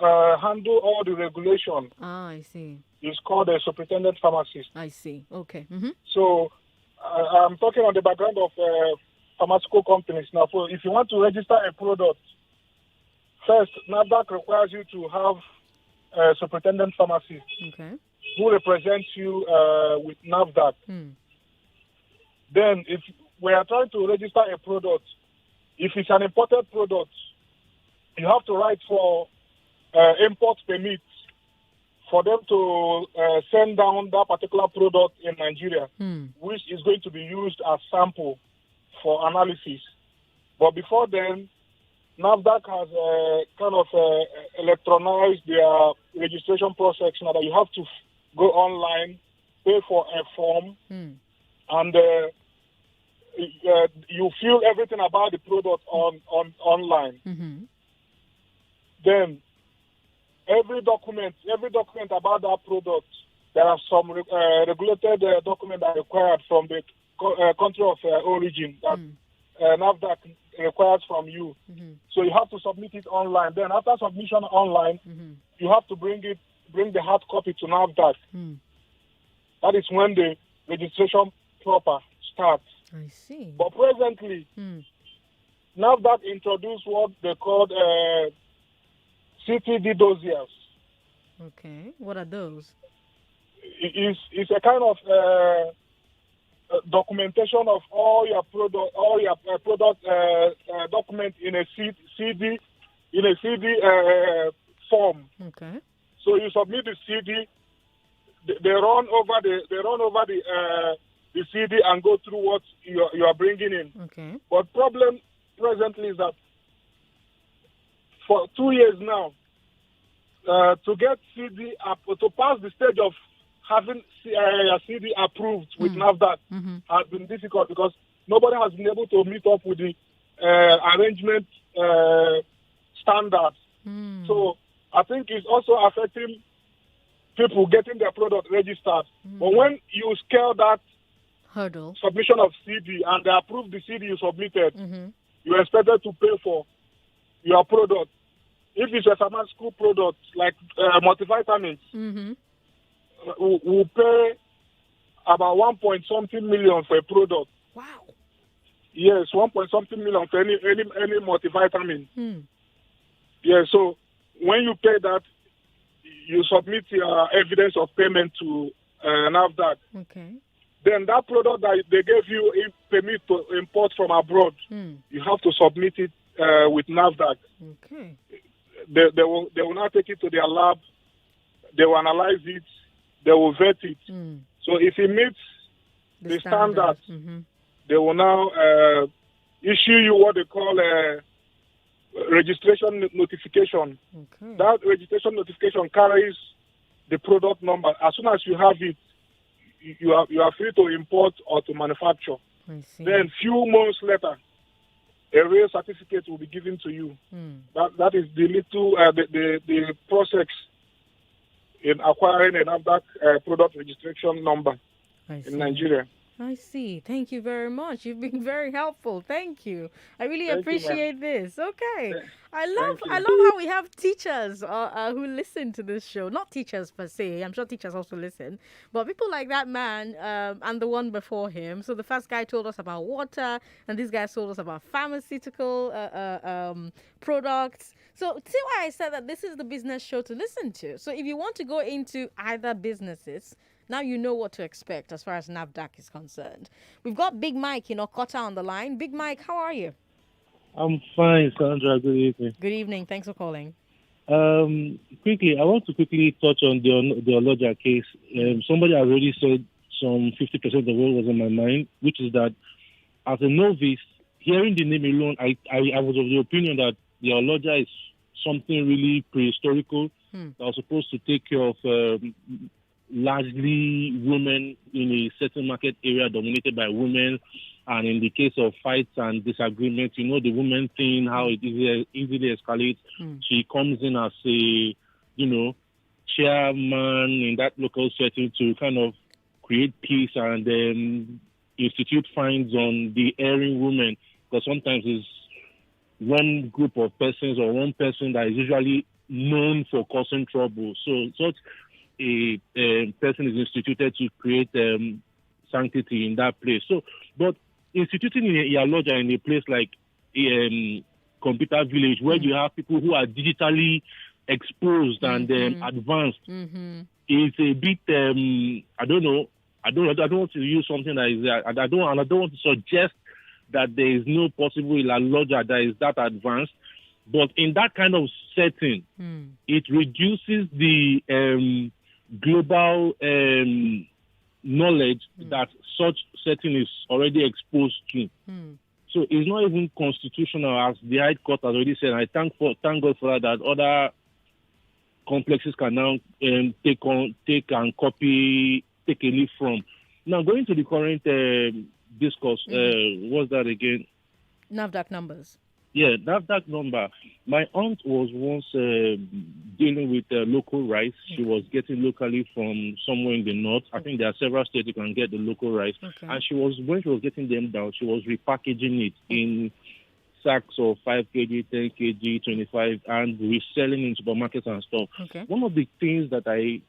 [SPEAKER 3] handle all the regulation.
[SPEAKER 2] I see.
[SPEAKER 3] Is called a superintendent pharmacist.
[SPEAKER 2] I see. Okay.
[SPEAKER 3] So I'm talking on the background of pharmaceutical companies now. So if you want to register a product, first NAFDAC requires you to have a superintendent pharmacist who represents you with NAFDAC. Then if we are trying to register a product, if it's an imported product, you have to write for import permits for them to send down that particular product in Nigeria, which is going to be used as sample for analysis. But before then, NAFDAC has kind of electronized their registration process now that you have to go online, pay for a form, and you fill everything about the product online. Then every document about that product, there are some regulated documents that are required from the country of origin that NAFDAC requires from you. So you have to submit it online. Then after submission online, you have to bring the hard copy to NAFDAC. That is when the registration proper starts.
[SPEAKER 2] I see.
[SPEAKER 3] But presently, NAFDAC introduced what they called CTD dossiers.
[SPEAKER 2] Okay, what are those?
[SPEAKER 3] It's a kind of documentation of all your product document in a CD form.
[SPEAKER 2] Okay.
[SPEAKER 3] So you submit the CD. They run over the CD and go through what you are bringing in.
[SPEAKER 2] Okay.
[SPEAKER 3] But problem presently is that for 2 years now, to get CD to pass the stage of having CD approved with NAFDAC has been difficult because nobody has been able to meet up with the arrangement standards. So I think it's also affecting people getting their product registered. But when you scale that
[SPEAKER 2] hurdle
[SPEAKER 3] submission of CD and they approve the CD you submitted, you're expected to pay for your product. If it's a pharmaceutical product like multivitamins, we'll pay about 1-point-something million for a product.
[SPEAKER 2] Wow.
[SPEAKER 3] Yes, 1-point-something million for any multivitamin. Yeah, so when you pay that, you submit your evidence of payment to NAFDAC.
[SPEAKER 2] Okay.
[SPEAKER 3] Then that product that they gave you a permit to import from abroad, you have to submit it with NAFDAC.
[SPEAKER 2] Okay.
[SPEAKER 3] They will now take it to their lab. They will analyze it. They will vet it. So if it meets the standards, they will now issue you what they call a registration notification.
[SPEAKER 2] Okay.
[SPEAKER 3] That registration notification carries the product number. As soon as you have it, you are free to import or to manufacture.
[SPEAKER 2] I see.
[SPEAKER 3] Then few months later, a real certificate will be given to you. That is the little the process in acquiring a NAFDAC product registration number in Nigeria.
[SPEAKER 2] I see. Thank you very much. You've been very helpful. Thank you. I really appreciate this. Okay. I love how we have teachers who listen to this show. Not teachers per se. I'm sure teachers also listen. But people like that man and the one before him. So the first guy told us about water, and this guy told us about pharmaceutical products. So see why I said that this is the business show to listen to. So if you want to go into either businesses, now you know what to expect as far as NAFDAC is concerned. We've got Big Mike in Okota on the line. Big Mike, how are you?
[SPEAKER 7] I'm fine, Sandra. Good evening.
[SPEAKER 2] Good evening. Thanks for calling.
[SPEAKER 7] Quickly, I want to quickly touch on the Iyaloja case. Somebody has already said some 50% of what was on my mind, which is that as a novice, hearing the name alone, I was of the opinion that the Iyaloja is something really prehistorical that was supposed to take care of largely women in a certain market area dominated by women. And in the case of fights and disagreements, the women thing, how it easily escalates. She comes in as a, chairman in that local setting to kind of create peace and then institute fines on the erring women, because sometimes it's one group of persons or one person that is usually known for causing trouble. So such a person is instituted to create sanctity in that place. So, but instituting in Iyaloja in a place like Computer Village, where you have people who are digitally exposed and advanced, is a bit. I don't know. I don't want to use something that is. I don't want to suggest that there is no possible Iyaloja that is that advanced. But in that kind of setting, it reduces the global knowledge that such setting is already exposed to. So it's not even constitutional, as the High Court has already said. I thank God for that other complexes can now take and copy, take a leaf from. Now, going to the current discourse, what's that again?
[SPEAKER 2] NAFDAC numbers.
[SPEAKER 7] Yeah, NAFDAC number. My aunt was once dealing with local rice. She was getting locally from somewhere in the north. I think there are several states you can get the local rice. And when she was getting them down, she was repackaging it in sacks of 5 kg, 10 kg, 25, and reselling in supermarkets and stuff. One of the things that I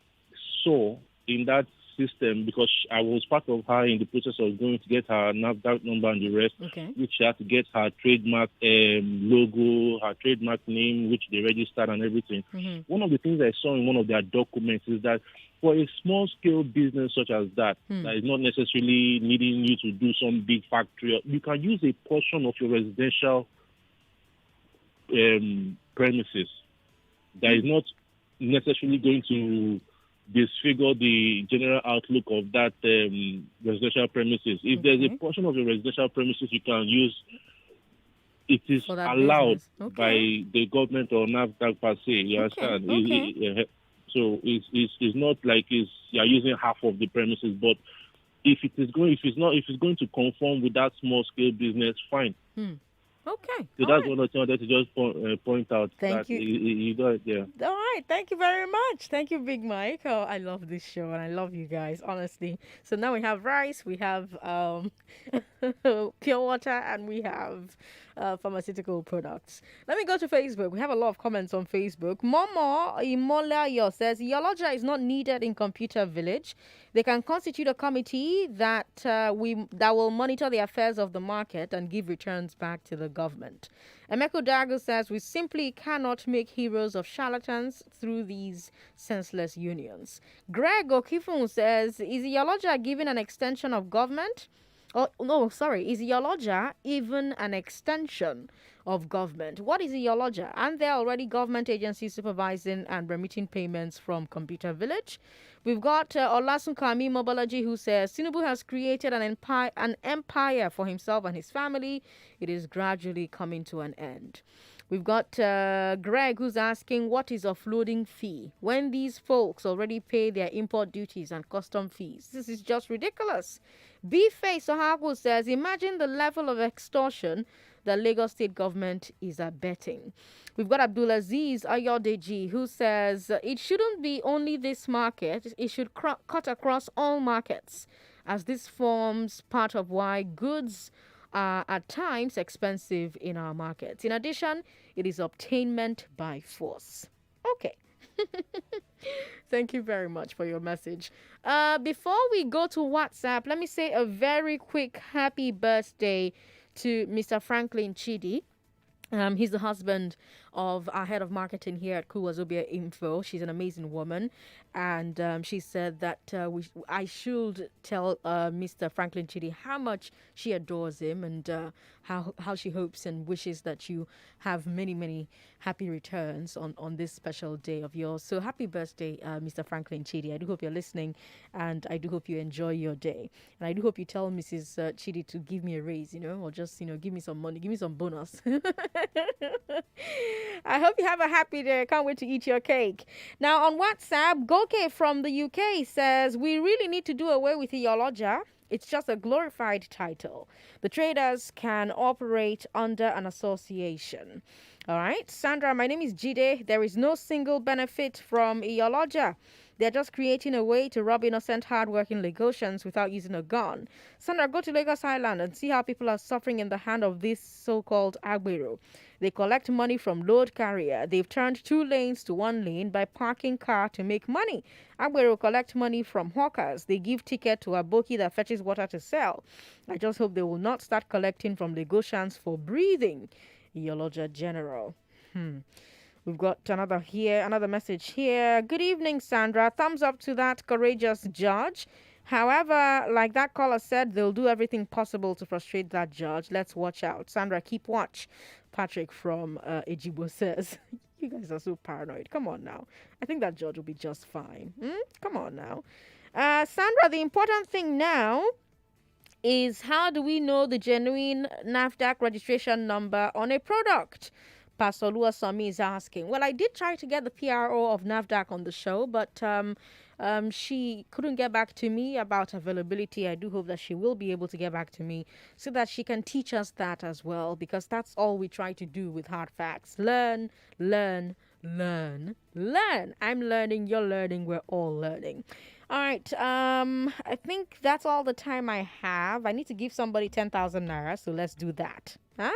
[SPEAKER 7] saw in that system, because I was part of her in the process of going to get her NAFDAC number and the rest, which she had to get her trademark logo, her trademark name, which they registered and everything. One of the things I saw in one of their documents is that for a small-scale business such as that, that is not necessarily needing you to do some big factory, you can use a portion of your residential premises that is not necessarily going to disfigure the general outlook of that residential premises. If there's a portion of the residential premises you can use, it is allowed by the government or NAFDAC per se. You understand? So it's not like you're using half of the premises, but if it's going to conform with that small scale business, fine.
[SPEAKER 2] Okay.
[SPEAKER 7] So that's what I wanted to just point out.
[SPEAKER 2] Thank you.
[SPEAKER 7] You got it, yeah.
[SPEAKER 2] All right. Thank you very much. Thank you, Big Mike. Oh, I love this show and I love you guys, honestly. So now we have rice, we have pure water, and we have pharmaceutical products. Let me go to Facebook. We have a lot of comments on Facebook. Momo Imolayo says, Iyaloja is not needed in Computer Village. They can constitute a committee that will monitor the affairs of the market and give returns back to the government. Emeko Dago says, we simply cannot make heroes of charlatans through these senseless unions. Greg Okifun says, is Iyaloja given an extension of government? Oh, no, sorry. Is Iyaloja even an extension of government? What is Iyaloja? And there are already government agencies supervising and remitting payments from Computer Village. We've got Olasunkami Mobology, who says Tinubu has created an empire for himself and his family. It is gradually coming to an end. We've got Greg who's asking, what is offloading fee? When these folks already pay their import duties and custom fees. This is just ridiculous. B-Face Ohago says, imagine the level of extortion the Lagos state government is abetting. We've got Abdulaziz Ayodeji who says, it shouldn't be only this market. It should cut across all markets, as this forms part of why goods are at times expensive in our markets. In addition, it is obtainment by force. Okay. Thank you very much for your message. Before we go to WhatsApp, let me say a very quick happy birthday to Mr. Franklin Chidi. He's the husband of our head of marketing here at Kuwazobia Info. She's an amazing woman. And she said that I should tell Mr. Franklin Chidi how much she adores him and how she hopes and wishes that you have many, many happy returns on this special day of yours. So happy birthday, Mr. Franklin Chidi. I do hope you're listening and I do hope you enjoy your day. And I do hope you tell Mrs. Chidi to give me a raise, or just, give me some money, give me some bonus. I hope you have a happy day. I can't wait to eat your cake. Now on WhatsApp, Goke from the UK says, we really need to do away with Iyaloja. It's just a glorified title. The traders can operate under an association. All right. Sandra, my name is Jide. There is no single benefit from Iyaloja. They're just creating a way to rob innocent, hardworking Lagosians without using a gun. Sandra, go to Lagos Island and see how people are suffering in the hand of this so-called Agbero. They collect money from load carrier. They've turned 2 lanes to 1 lane by parking car to make money. Agbero collect money from hawkers. They give ticket to Aboki that fetches water to sell. I just hope they will not start collecting from Lagosians for breathing. Iyaloja General. We've got another message here. Good evening, Sandra. Thumbs up to that courageous judge. However, like that caller said, they'll do everything possible to frustrate that judge. Let's watch out. Sandra, keep watch. Patrick from Ejibo says, you guys are so paranoid. Come on now. I think that judge will be just fine. Come on now. Sandra, the important thing now is how do we know the genuine NAFDAC registration number on a product? Pastor Lua Sami is asking. Well, I did try to get the PRO of NAFDAC on the show, but she couldn't get back to me about availability. I do hope that she will be able to get back to me so that she can teach us that as well, because that's all we try to do with hard facts. Learn, learn, learn, learn. I'm learning, you're learning, we're all learning. All right, I think that's all the time I have. I need to give somebody 10,000 naira, so let's do that. Huh?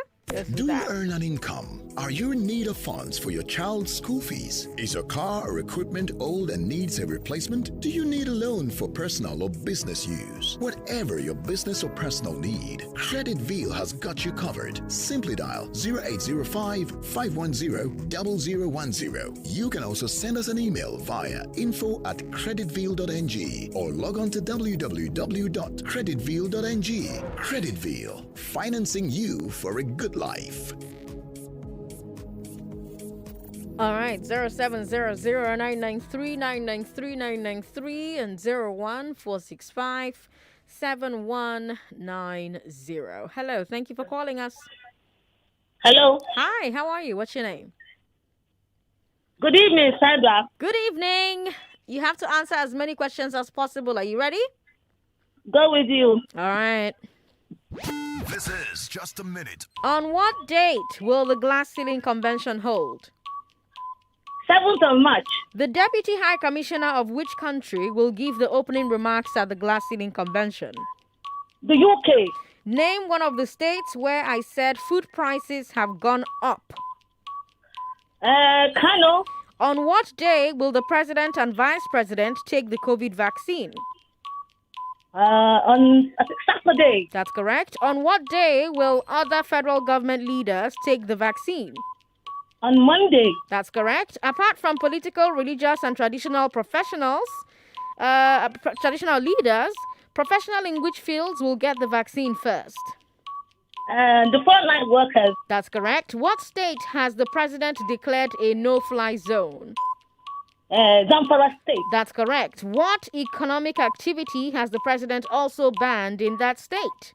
[SPEAKER 8] Do you earn an income? Are you in need of funds for your child's school fees? Is your car or equipment old and needs a replacement? Do you need a loan for personal or business use? Whatever your business or personal need, CreditVille has got you covered. Simply dial 0805-510-0010. You can also send us an email via info@creditville.ng or log on to www.creditville.ng. CreditVille, financing you for a good life.
[SPEAKER 2] All right, 0700-993-993-993 and 01465-7190. Hello, thank you for calling us.
[SPEAKER 9] Hello.
[SPEAKER 2] Hi, how are you? What's your name?
[SPEAKER 9] Good evening, Sandra.
[SPEAKER 2] Good evening. You have to answer as many questions as possible. Are you ready?
[SPEAKER 9] Go with you.
[SPEAKER 2] All right.
[SPEAKER 8] This is Just a Minute.
[SPEAKER 2] On what date will the Glass Ceiling Convention hold?
[SPEAKER 9] 7th of March.
[SPEAKER 2] The Deputy High Commissioner of which country will give the opening remarks at the Glass Ceiling Convention?
[SPEAKER 9] The UK.
[SPEAKER 2] Name one of the states where I said food prices have gone up.
[SPEAKER 9] Kano.
[SPEAKER 2] On what day will the President and Vice President take the COVID vaccine?
[SPEAKER 9] On Saturday.
[SPEAKER 2] That's correct. On what day will other federal government leaders take the vaccine?
[SPEAKER 9] On Monday.
[SPEAKER 2] That's correct. Apart from political, religious, and traditional professionals, traditional leaders, professional in which fields will get the vaccine first?
[SPEAKER 9] The frontline workers.
[SPEAKER 2] That's correct. What state has the president declared a no-fly zone?
[SPEAKER 9] Zamfara State.
[SPEAKER 2] That's correct. What economic activity has the president also banned in that state?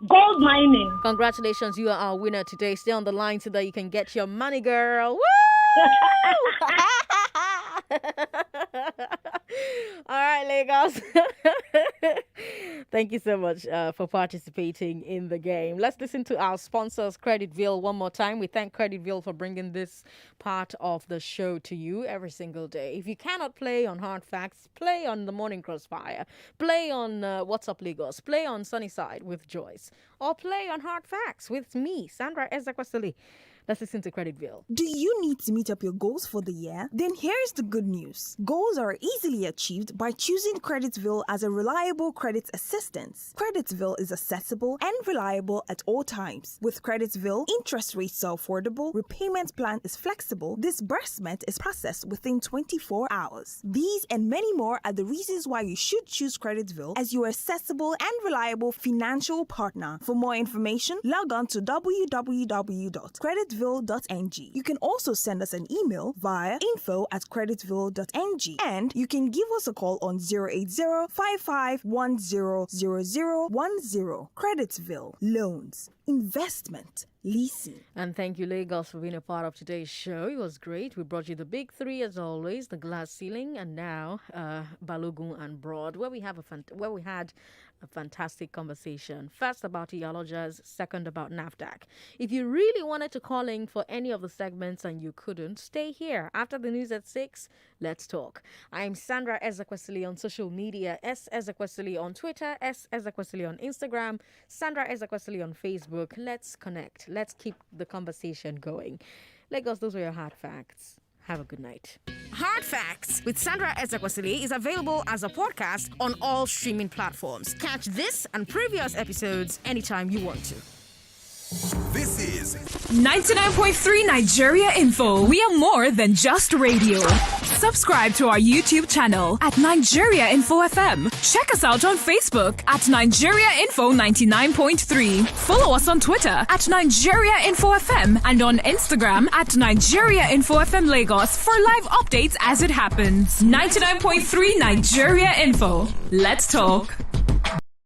[SPEAKER 9] Gold mining.
[SPEAKER 2] Congratulations, you are our winner today. Stay on the line so that you can get your money, girl. Woo! All right, Lagos. Thank you so much for participating in the game. Let's listen to our sponsors, Creditville, one more time. We thank Creditville for bringing this part of the show to you every single day. If you cannot play on Hard Facts, play on the Morning Crossfire, play on What's Up Lagos, play on Sunnyside with Joyce, or play on Hard Facts with me, Sandra Ezekwesili. Let's listen to Creditville.
[SPEAKER 10] Do you need to meet up your goals for the year? Then here's the good news. Goals are easily achieved by choosing Creditville as a reliable credit assistance. Creditville is accessible and reliable at all times. With Creditville, interest rates are affordable, repayment plan is flexible, disbursement is processed within 24 hours. These and many more are the reasons why you should choose Creditville as your accessible and reliable financial partner. For more information, log on to www.creditville.ng. You can also send us an email via info@creditville.ng, and you can give us a call on 080-5510-0010. Creditville, loans, investment, leasing.
[SPEAKER 2] And thank you, Lagos, for being a part of today's show. It was great. We brought you the big three as always: the glass ceiling, and now Balogun and Broad, where we had a fantastic conversation. First about Iyalojas, second about NAFDAC. If you really wanted to call in for any of the segments and you couldn't, stay here. After the news at 6, let's talk. I'm Sandra Ezekwesili on social media, S Ezekwesili on Twitter, S Ezekwesili on Instagram, Sandra Ezekwesili on Facebook. Let's connect. Let's keep the conversation going. Lagos, those were your hard facts. Have a good night.
[SPEAKER 1] Hard Facts with Sandra Ezekwesili is available as a podcast on all streaming platforms. Catch this and previous episodes anytime you want to.
[SPEAKER 15] This is
[SPEAKER 11] 99.3 Nigeria Info. We are more than just radio. Subscribe to our YouTube channel at Nigeria Info FM. Check us out on Facebook at Nigeria Info 99.3. Follow us on Twitter at Nigeria Info FM and on Instagram at Nigeria Info FM Lagos for live updates as it happens. 99.3 Nigeria Info. Let's talk.